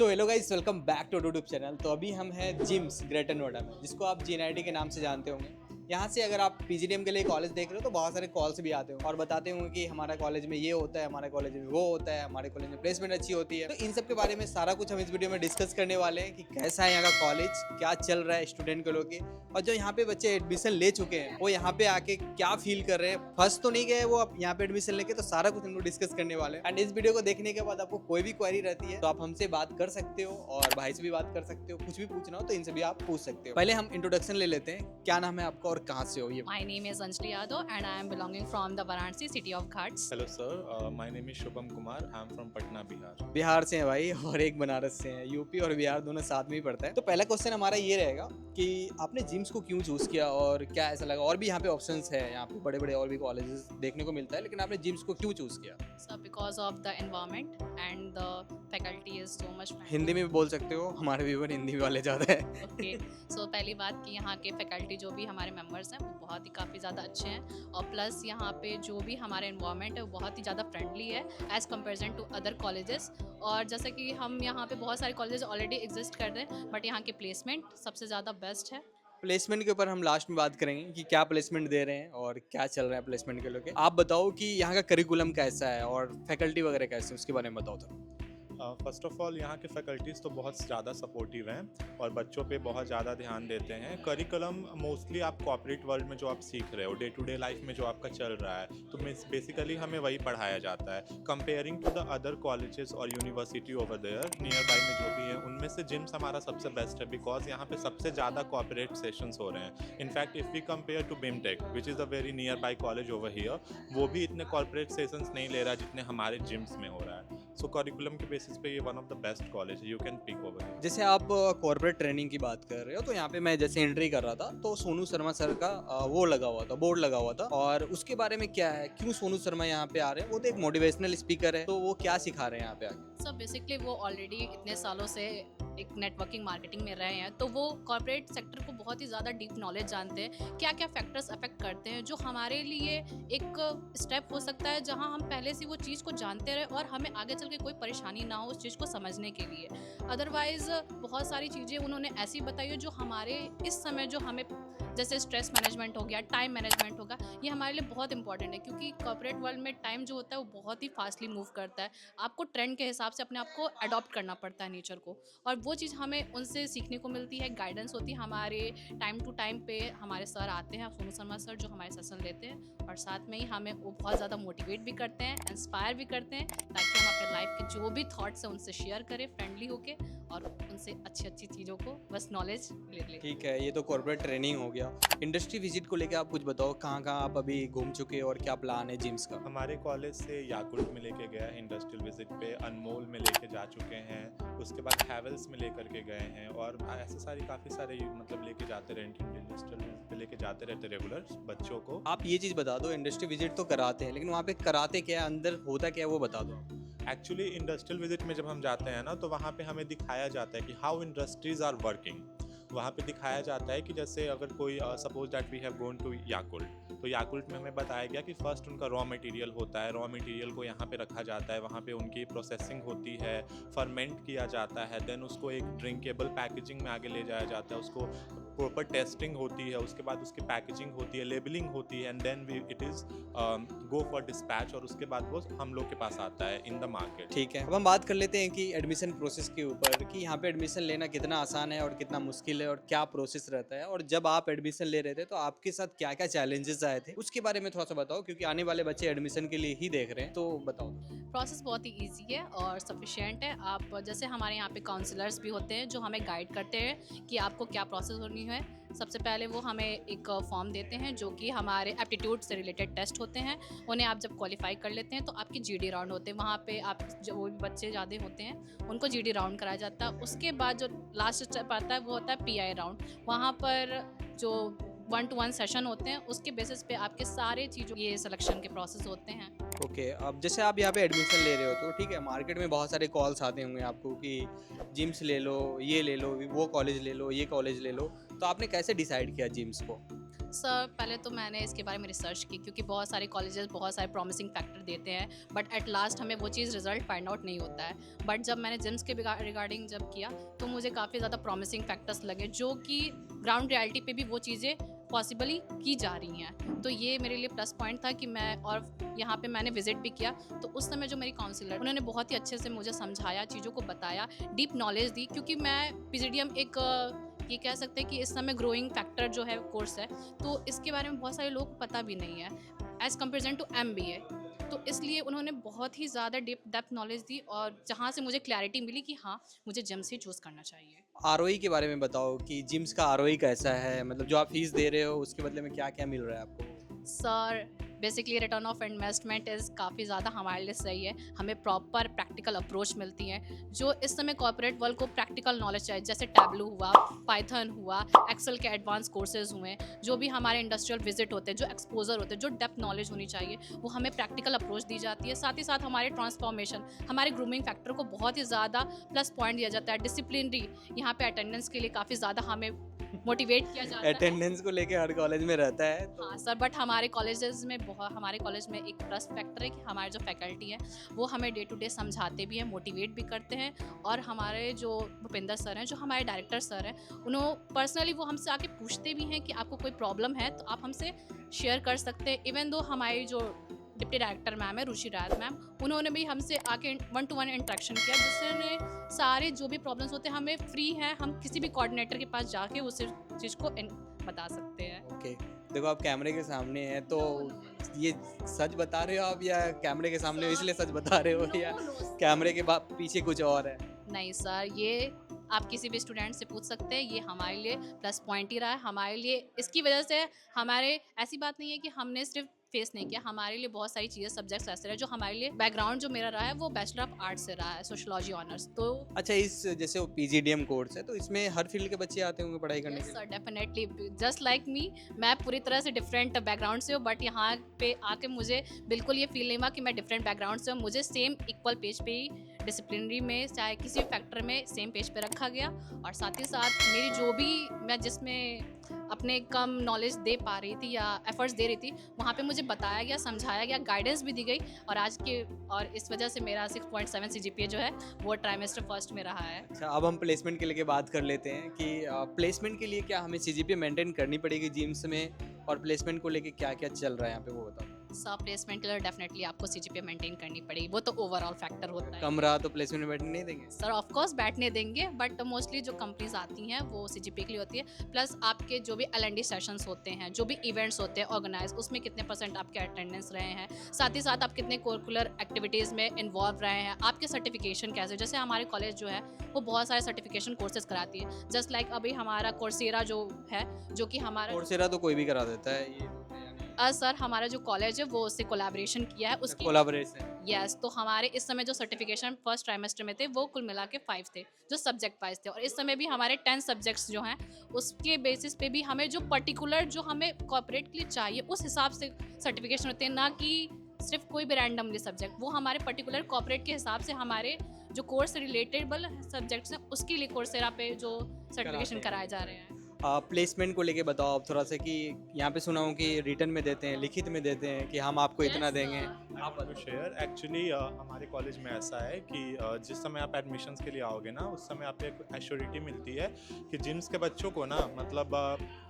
तो hello guys, welcome back to YouTube channel. तो अभी हम हैं जिम्स ग्रेटर नोएडा में, जिसको आप जीएनआईटी के नाम से जानते होंगे। यहाँ से अगर आप पीजीडीएम के लिए कॉलेज देख रहे हो तो बहुत सारे कॉल्स भी आते होंगे और बताते होंगे कि हमारा कॉलेज में ये होता है, हमारे कॉलेज में वो होता है, हमारे कॉलेज में प्लेसमेंट अच्छी होती है। तो इन सब के बारे में सारा कुछ हम इस वीडियो में डिस्कस करने वाले हैं कि कैसा है यहाँ का कॉलेज, क्या चल रहा है स्टूडेंट के लोग के, और जो यहाँ पे बच्चे एडमिशन ले चुके हैं वो यहाँ पे आके क्या फील कर रहे हैं। फर्स्ट तो नहीं गए वो अब यहाँ पे एडमिशन लेके, तो सारा कुछ हम लोग डिस्कस करने वाले हैं। एंड इस वीडियो को देखने के बाद आपको कोई भी क्वेरी रहती है तो आप हमसे बात कर सकते हो और भाई से भी बात कर सकते हो। कुछ भी पूछना हो तो इनसे भी आप पूछ सकते हो। पहले हम इंट्रोडक्शन ले लेते हैं। क्या नाम है आपका और कहाँ से हो? ये My name is Anjali Yadav and I am belonging from the Varanasi city of Ghats. Hello sir, my name is Shubham Kumar. I am from Patna, Bihar. Bihar से हैं भाई और एक बनारस से हैं। यूपी और बिहार दोनों साथ में ही पड़ता है। तो पहला क्वेश्चन हमारा ये रहेगा कि आपने जिम्स को क्यों चूज किया और क्या ऐसा लगा? और भी यहाँ पे ऑप्शंस है, यहाँ पे बड़े बड़े और भी कॉलेजेस देखने को मिलता है, लेकिन आपने जिम्स को क्यों चूज किया? So because of the environment and the faculty is so much friendly. Hindi में भी बोल सकते हो, हमारे व्यूअर हिंदी वाले ज़्यादा है। Okay. So पहली बात कि यहाँ के फैकल्टी जो भी हमारे मेंबर्स हैं वो बहुत ही काफ़ी ज़्यादा अच्छे हैं, और प्लस यहाँ पे जो भी हमारे इन्वायरमेंट है वो बहुत ही ज़्यादा फ्रेंडली है as comparison to other colleges. और जैसे कि हम यहाँ पे बहुत सारे कॉलेजेस ऑलरेडी एग्जिस्ट कर रहे हैं, बट यहाँ के प्लेसमेंट सबसे ज़्यादा बेस्ट है। प्लेसमेंट के ऊपर हम लास्ट में बात करेंगे कि क्या प्लेसमेंट दे रहे हैं और क्या चल रहा है प्लेसमेंट के लोग। आप बताओ कि यहाँ का करिकुलम कैसा है और फैकल्टी वगैरह कैसे है, उसके बारे में बताओ तो। फर्स्ट ऑफ ऑल यहाँ के फैकल्टीज़ तो बहुत ज़्यादा सपोर्टिव हैं और बच्चों पे बहुत ज़्यादा ध्यान देते हैं। करिकुलम मोस्टली आप कॉर्पोरेट वर्ल्ड में जो आप सीख रहे हो, डे टू डे लाइफ में जो आपका चल रहा है, तो बेसिकली हमें वही पढ़ाया जाता है। Comparing to the other colleges और university over there nearby में जो भी है, उनमें से जिम्स हमारा सबसे बेस्ट है बिकॉज यहाँ पे सबसे ज़्यादा कॉर्पोरेट सेशंस हो रहे हैं। In fact if we compare to BIMTECH which is a very nearby college over here, वो भी इतने कॉर्पोरेट सेशंस नहीं ले रहा जितने हमारे जिम्स में हो रहा है। सो करिकुलम के बेसिस पे ये one of the best college you can pick over here. जैसे आप कॉर्पोरेट ट्रेनिंग की बात कर रहे हो, तो यहाँ पे मैं जैसे एंट्री कर रहा था तो सोनू शर्मा सर का वो लगा हुआ था, बोर्ड लगा हुआ था। और उसके बारे में क्या है, क्यों सोनू शर्मा यहाँ पे आ रहे हैं? वो तो एक मोटिवेशनल स्पीकर है, तो वो क्या सिखा रहे हैं यहाँ पे आके? सो बेसिकली वो ऑलरेडी इतने सालों से एक नेटवर्किंग मार्केटिंग में रहे हैं, तो वो कॉर्पोरेट सेक्टर को बहुत ही ज़्यादा डीप नॉलेज जानते हैं, क्या क्या फैक्टर्स अफेक्ट करते हैं, जो हमारे लिए एक स्टेप हो सकता है जहां हम पहले से वो चीज़ को जानते रहे और हमें आगे चल के कोई परेशानी ना हो उस चीज़ को समझने के लिए। अदरवाइज़ बहुत सारी चीज़ें उन्होंने ऐसी बताई है जो हमारे इस समय जो हमें, जैसे स्ट्रेस मैनेजमेंट हो गया, टाइम मैनेजमेंट होगा, ये हमारे लिए बहुत इंपॉर्टेंट है, क्योंकि कॉर्पोरेट वर्ल्ड में टाइम जो होता है वो बहुत ही फास्टली मूव करता है। आपको ट्रेंड के हिसाब से अपने आप को अडॉप्ट करना पड़ता है नेचर को, और वो चीज़ हमें उनसे सीखने को मिलती है। गाइडेंस होती है हमारे, टाइम टू टाइम पे हमारे सर आते हैं, सोनू शर्मा सर, जो हमारे सेशन लेते हैं, और साथ में ही हमें वो बहुत ज़्यादा मोटिवेट भी करते हैं, इंस्पायर भी करते हैं, ताकि हम अपने लाइफ के जो भी थॉट्स हैं उनसे शेयर करें फ्रेंडली होके, और उनसे अच्छी अच्छी चीज़ों को बस नॉलेज ले लें। ठीक है, ये तो कॉर्पोरेट ट्रेनिंग हो गया। इंडस्ट्री विजिट को लेकर आप कुछ बताओ, कहाँ कहाँ आप अभी घूम चुके हैं और क्या प्लान है जिम्स का? हमारे कॉलेज से याकुल्ट में लेके गया है इंडस्ट्रियल विजिट पे, अनमोल में लेके जा चुके हैं, उसके बाद हैवेल्स में लेकर के गए हैं, और ऐसे सारी काफ़ी सारे मतलब लेके जाते रहे इंडस्ट्रियल विजिट पे, लेके जाते रहते रेगुलर बच्चों को। आप ये चीज़ बता दो, इंडस्ट्री विजिट तो कराते हैं, लेकिन वहाँ पे कराते क्या है, अंदर होता क्या है, वो बता दो। एक्चुअली इंडस्ट्रियल विजिट में जब हम जाते हैं ना, तो वहाँ पे हमें दिखाया जाता है कि हाउ इंडस्ट्रीज आर वर्किंग। वहाँ पे दिखाया जाता है कि जैसे अगर कोई suppose that we have gone to Yakult, तो याकुल्ट में हमें बताया गया कि फर्स्ट उनका रॉ मटेरियल होता है, रॉ मटेरियल को यहाँ पे रखा जाता है, वहाँ पे उनकी प्रोसेसिंग होती है, फर्मेंट किया जाता है, देन उसको एक ड्रिंकेबल पैकेजिंग में आगे ले जाया जाता है, उसको प्रॉपर टेस्टिंग होती है, उसके बाद उसकी पैकेजिंग होती है, लेबलिंग होती है, and then it is go for dispatch, और उसके बाद वो हम लोग के पास आता है इन द मार्केट। ठीक है, अब हम बात कर लेते हैं कि एडमिशन प्रोसेस के ऊपर, कि यहाँ पे एडमिशन लेना कितना आसान है और कितना मुश्किल है और क्या प्रोसेस रहता है, और जब आप एडमिशन ले रहे थे तो आपके साथ क्या क्या चैलेंजेस आए थे, उसके बारे में थोड़ा सा बताओ, क्योंकि आने वाले बच्चे एडमिशन के लिए ही देख रहे हैं, तो बताओ। प्रोसेस बहुत ही इजी है और सफिशिएंट है। आप जैसे हमारे यहाँ पे काउंसलर्स भी होते हैं जो हमें गाइड करते हैं कि आपको क्या प्रोसेस होनी है। सबसे पहले वो हमें एक फॉर्म देते हैं जो कि हमारे एप्टीट्यूड से रिलेटेड टेस्ट होते हैं, उन्हें आप जब क्वालिफाई कर लेते हैं तो आपकी जीडी राउंड होते हैं, वहाँ पे आप जो वो भी बच्चे ज़्यादा होते हैं उनको जीडी राउंड कराया जाता है। उसके बाद जो लास्ट स्टेप आता है वो होता है पीआई राउंड। वहाँ पर जो 1-to-1 सेशन होते हैं, उसके बेसिस पे आपके सारे चीज़ों ये सिलेक्शन के प्रोसेस होते हैं। ओके, अब जैसे आप यहाँ पे एडमिशन ले रहे हो तो ठीक है, मार्केट में बहुत सारे कॉल्स आते होंगे आपको कि जिम्स ले लो, ये ले लो, वो कॉलेज ले लो, ये कॉलेज ले लो, तो आपने कैसे डिसाइड किया जिम्स को? सर पहले तो मैंने इसके बारे में रिसर्च की, क्योंकि बहुत सारे कॉलेजेस बहुत सारे प्रॉमिसिंग फैक्टर देते हैं, बट एट लास्ट हमें वो चीज़ रिजल्ट फाइंड आउट नहीं होता है। बट जब मैंने जिम्स के रिगार्डिंग जब किया तो मुझे काफ़ी ज़्यादा प्रॉमिसिंग फैक्टर्स लगे, जो कि ग्राउंड रियलिटी पे भी वो चीज़ें पॉसिबली की जा रही हैं। तो ये मेरे लिए प्लस पॉइंट था कि मैं, और यहाँ पे मैंने विजिट भी किया, तो उस समय जो मेरी काउंसलर उन्होंने बहुत ही अच्छे से मुझे समझाया, चीज़ों को बताया, डीप नॉलेज दी, क्योंकि मैं पीजीडीएम एक ये कह सकते हैं कि इस समय ग्रोइंग फैक्टर जो है कोर्स है, तो इसके बारे में बहुत सारे लोग को पता भी नहीं है एज़ कम्पेरिजन टू एमबीए। तो इसलिए उन्होंने बहुत ही ज़्यादा डेप्थ नॉलेज दी, और जहाँ से मुझे क्लैरिटी मिली कि हाँ, मुझे जिम्स ही चूज़ करना चाहिए। आरओई के बारे में बताओ कि जिम्स का आरओई कैसा है, मतलब जो आप फीस दे रहे हो उसके बदले में क्या क्या मिल रहा है आपको? Sir basically return of investment is काफ़ी ज़्यादा हमारे लिए सही है। हमें प्रॉपर प्रैक्टिकल अप्रोच मिलती है, जो इस समय कॉर्पोरेट वर्ल्ड को प्रैक्टिकल नॉलेज चाहिए, जैसे टैब्लू हुआ, पाइथन हुआ, एक्सेल के एडवांस कोर्सेज हुए, जो भी हमारे इंडस्ट्रियल विजिट होते हैं, जो एक्सपोजर होते हैं, जो डेप्थ नॉलेज होनी चाहिए, वो हमें प्रैक्टिकल अप्रोच दी जाती है। साथ ही साथ हमारे ट्रांसफॉर्मेशन, हमारे ग्रूमिंग फैक्टर को बहुत ही ज़्यादा प्लस पॉइंट दिया जाता है। डिसिप्लिनरी, यहाँ पे अटेंडेंस के लिए काफ़ी ज़्यादा हमें मोटिवेट किया जाता है। अटेंडेंस को लेके हर कॉलेज में रहता है तो हाँ सर, बट हमारे कॉलेजेस में हमारे कॉलेज में एक प्लस फैक्टर है कि हमारे जो फैकल्टी है वो हमें डे टू डे समझाते भी हैं, मोटिवेट भी करते हैं। और हमारे जो भूपेंद्र सर हैं, जो हमारे डायरेक्टर सर हैं, उन्होंने पर्सनली वो हमसे आके पूछते भी हैं कि आपको कोई प्रॉब्लम है तो आप हमसे शेयर कर सकते हैं। इवन दो हमारी जो डिप्टी डायरेक्टर मैम है रुचि राज मैम, उन्होंने भी हमसे आके 1-to-1 इंटरेक्शन किया, जिससे सारे जो भी प्रॉब्लम्स होते हैं हमें फ्री है, हम किसी भी कोऑर्डिनेटर के पास जाके उस चीज़ को बता सकते हैं। ओके। देखो आप कैमरे के सामने हैं तो ये सच बता रहे हो आप, या कैमरे के सामने हो इसलिए सच बता रहे हो, या कैमरे के पीछे कुछ और है? नहीं सर, ये आप किसी भी स्टूडेंट से पूछ सकते हैं, ये हमारे लिए प्लस पॉइंट ही रहा है। हमारे लिए इसकी वजह से हमारे ऐसी बात नहीं है कि हमने सिर्फ फेस नहीं किया, हमारे लिए बहुत सारी चीज़ें सब्जेक्ट्स ऐसे रहे जो हमारे लिए, बैकग्राउंड जो मेरा रहा है वो बैचलर ऑफ आर्ट्स से रहा है, सोशोलॉजी ऑनर्स। तो अच्छा, इस जैसे वो पीजीडीएम कोर्स है तो इसमें हर फील्ड के बच्चे आते होंगे पढ़ाई करने के लिए? Sir definitely, just like me, मैं पूरी तरह से डिफरेंट बैकग्राउंड से हूँ, बट यहाँ पे आके मुझे बिल्कुल ये फील नहीं हुआ कि मैं डिफरेंट बैकग्राउंड से हूँ। मुझे सेम इक्वल पेज पे ही, डिसिप्लिनरी में चाहे किसी भी फैक्टर में सेम पेज पे रखा गया, और साथ ही साथ मेरी जो भी मैं जिसमें अपने कम नॉलेज दे पा रही थी या एफर्ट्स दे रही थी, वहाँ पे मुझे बताया गया, समझाया गया, गाइडेंस भी दी गई, और इस वजह से मेरा 6.7 सीजीपीए जो है वो ट्राइमेस्टर फर्स्ट में रहा है। अच्छा, अब हम प्लेसमेंट के लिए बात कर लेते हैं कि प्लेसमेंट के लिए क्या हमें सीजीपीए मेंटेन करनी पड़ेगी जिम्स में, और प्लेसमेंट को लेके क्या क्या चल रहा है यहाँ पे वो बताओ। सब प्लेसमेंट के लिए डेफिनेटली आपको सीजीपीए मेंटेन करनी पड़ेगी, वो तो ओवरऑल फैक्टर होता है। कम रहा तो प्लेसमेंट में बैठने नहीं देंगे? सर ऑफ कोर्स बैठने देंगे, बट मोस्टली जो कंपनीज आती हैं वो सीजीपीए के लिए होती है। प्लस आपके जो भी एलएनडी सेशंस होते हैं, जो भी इवेंट्स होते हैं ऑर्गेनाइज, उसमें कितने % आपके अटेंडेंस रहे हैं, साथ ही साथ आप कितने कोरिकुलर एक्टिविटीज़ में इन्वॉल्व रहे हैं, आपके सर्टिफिकेशन कैसे, जैसे हमारे कॉलेज जो है वो बहुत सारे सर्टिफिकेशन कोर्सेज कराती है। जस्ट लाइक अभी हमारा कोर्सेरा जो है, जो कि हमारा कोर्सेरा तो कोई भी करा देता है ये सर हमारा जो कॉलेज है वो उससे कोलैबोरेशन किया है, उसकी कोलैबोरेशन। यस। तो हमारे इस समय जो सर्टिफिकेशन फर्स्ट ट्राइमेस्टर में थे वो कुल मिला के 5 थे, जो सब्जेक्ट वाइज थे, और इस समय भी हमारे 10 सब्जेक्ट्स जो हैं उसके बेसिस पे भी हमें जो पर्टिकुलर जो हमें कॉर्पोरेट के लिए चाहिए उस हिसाब से सर्टिफिकेशन होते हैं, ना कि सिर्फ कोई भी रैंडमली सब्जेक्ट। वो हमारे पर्टिकुलर कॉर्पोरेट के हिसाब से हमारे जो कोर्स रिलेटेबल सब्जेक्ट्स हैं उसके लिए कोर्सेरा पे जो सर्टिफिकेशन कराए जा रहे हैं। प्लेसमेंट को लेके बताओ आप थोड़ा सा, कि यहाँ पे सुना हूँ कि रिटर्न में देते हैं, लिखित में देते हैं कि हम आपको इतना देंगे। आप शेयर एक्चुअली हमारे कॉलेज में ऐसा है कि जिस समय आप एडमिशन्स के लिए आओगे ना, उस समय आपको एक एश्योरिटी मिलती है कि जिम्स के बच्चों को ना, मतलब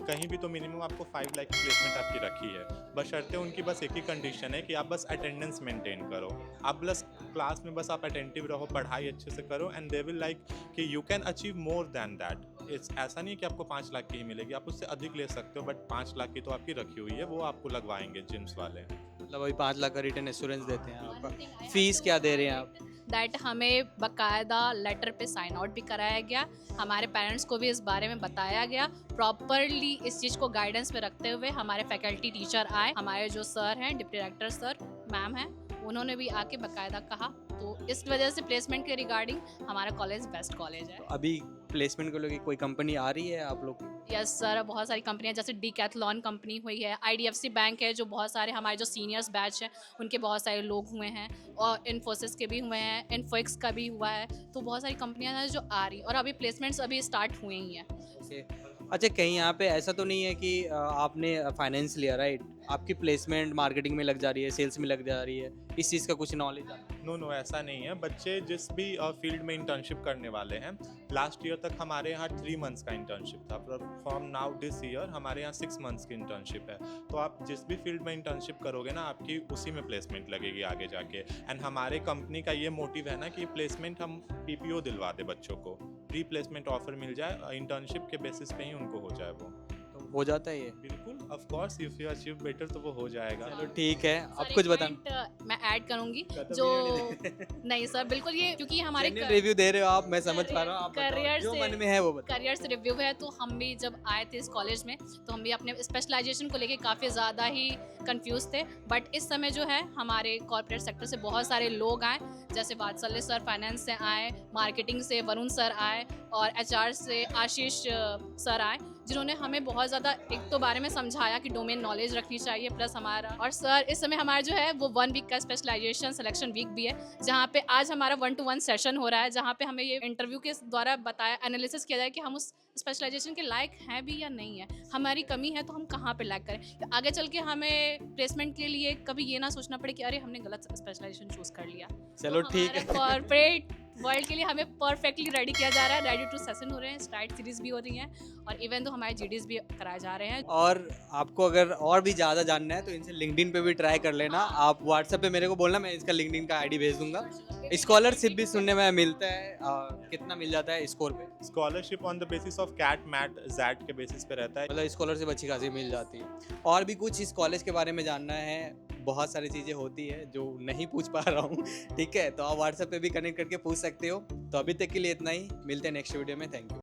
कहीं भी तो मिनिमम आपको 5 लाख की प्लेसमेंट आपकी रखी है, बशर्ते उनकी बस एक ही कंडीशन है कि आप बस अटेंडेंस मेंटेन करो, आप बस क्लास में बस आप अटेंटिव रहो, पढ़ाई अच्छे से करो, एंड दे विल लाइक कि you can achieve more than that. ऐसा नहीं कि आपको 5 लाख की ही मिलेगी, आप उससे अधिक ले सकते हो, बट 5 लाख की तो आपकी रखी हुई है, वो आपको लगवाएंगे जिम्स वाले। मतलब अभी 5 लाख का रिटर्न एश्योरेंस देते हैं आपका। फीस क्या दे रहे हैं आप? दैट हमें बाकायदा लेटर पे साइन आउट भी कराया गया, हमारे पेरेंट्स को भी इस बारे में बताया गया, प्रॉपरली इस चीज़ को गाइडेंस में रखते हुए हमारे फैकल्टी टीचर आए, हमारे जो सर हैं, डिप्टी डायरेक्टर सर मैम हैं, उन्होंने भी आके बाकायदा कहा। तो इस वजह से प्लेसमेंट के रिगार्डिंग हमारा कॉलेज बेस्ट कॉलेज है। तो अभी प्लेसमेंट को लेके कोई कंपनी आ रही है आप लोग? यस सर, बहुत सारी कंपनियां, जैसे डीकैथलॉन कंपनी हुई है, आईडीएफसी बैंक है, जो बहुत सारे हमारे जो सीनियर्स बैच हैं उनके बहुत सारे लोग हुए हैं, और इन्फोसिस के भी हुए हैं, इन्फोएक्स का भी हुआ है। तो बहुत सारी कंपनियां हैं जो आ रही, और अभी प्लेसमेंट्स अभी स्टार्ट हुए ही हैं। ओके। अच्छा, कहीं यहाँ पे ऐसा तो नहीं है कि आपने फाइनेंस लिया, राइट? आपकी प्लेसमेंट मार्केटिंग में लग जा रही है, सेल्स में लग जा रही है, इस चीज़ का कुछ नॉलेज है? नो नो, ऐसा नहीं है। बच्चे जिस भी फील्ड में इंटर्नशिप करने वाले हैं, लास्ट ईयर तक हमारे यहाँ 3 मंथ्स का इंटर्नशिप था, पर फ्रॉम नाउ दिस ईयर हमारे यहाँ 6 मंथ्स की इंटर्नशिप है। तो आप जिस भी फील्ड में इंटर्नशिप करोगे ना, आपकी उसी में प्लेसमेंट लगेगी आगे जाके। एंड हमारे कंपनी का ये मोटिव है ना कि प्लेसमेंट हम पीपीओ दिलवा दे बच्चों को, प्री प्लेसमेंट ऑफर मिल जाए, इंटर्नशिप के बेसिस पे ही उनको हो जाए वो। तो हो जाता है ये? बिल्कुल, of course, if you achieve better तो वो हो जाएगा। चलो ठीक है, सर, अब एक कुछ बता। पॉइंट मैं ऐड करूंगी खत्म जो ही नहीं होने दे। नहीं सर, बिल्कुल ये क्योंकि हमारे रिव्यू दे रहे हो आप, मैं समझ पा रहा हूँ, आप बताओ, करियर जो से मन में है वो बताओ। करियर से रिव्यू है। तो हम भी जब आए थे इस कॉलेज में तो हम भी अपने स्पेशलाइजेशन को लेके काफ़ी ज़्यादा ही कंफ्यूज थे। बट इस समय जो है हमारे कॉर्पोरेट सेक्टर से बहुत सारे लोग आए, जैसे वात्सल्य सर फाइनेंस से आए, मार्केटिंग से वरुण सर आए और एचआर से आशीष सर आए, जिन्होंने हमें बहुत ज़्यादा एक तो बारे में समझाया कि डोमेन नॉलेज रखनी चाहिए प्लस हमारा। और सर इस समय हमारा जो है वो 1 वीक का स्पेशलाइजेशन सिलेक्शन वीक भी है, जहाँ पे आज हमारा 1-to-1 सेशन हो रहा है, जहाँ पे हमें ये इंटरव्यू के द्वारा बताया, एनालिसिस किया जाए कि हम उस स्पेशलाइजेशन के लायक हैं भी या नहीं है, हमारी कमी है तो हम कहाँ पे लैग करें, आगे चल के हमें प्लेसमेंट के लिए कभी ये ना सोचना पड़े कि अरे हमने गलत स्पेशलाइजेशन चूज कर लिया। चलो ठीक है। कॉर्पोरेट वर्ल्ड के लिए हमें परफेक्टली रेडी किया जा रहा है, रेडी टू सेशन हो रहे हैं, स्ट्राइट सीरीज भी हो रही हैं और इवन तो हमारे जीडीज भी कराए जा रहे हैं। और आपको अगर और भी ज़्यादा जानना है तो इनसे लिंक्डइन पे भी ट्राई कर लेना। आप व्हाट्सएप पे मेरे को बोलना, मैं इसका लिंक्डइन का आईडी भेज दूंगा। स्कॉलरशिप भी सुनने में मिलता है, कितना मिल जाता है स्कोर पे? Scholarship on the basis of CAT MAT XAT के बेसिस पे रहता है। मतलब स्कॉलरशिप अच्छी खासी मिल जाती है। और भी कुछ इस कॉलेज के बारे में जानना है, बहुत सारी चीज़ें होती है जो नहीं पूछ पा रहा हूँ, ठीक है? तो आप व्हाट्सएप पे भी कनेक्ट करके पूछ सकते हो। तो अभी तक के लिए इतना ही, मिलते हैं नेक्स्ट वीडियो में। Thank you.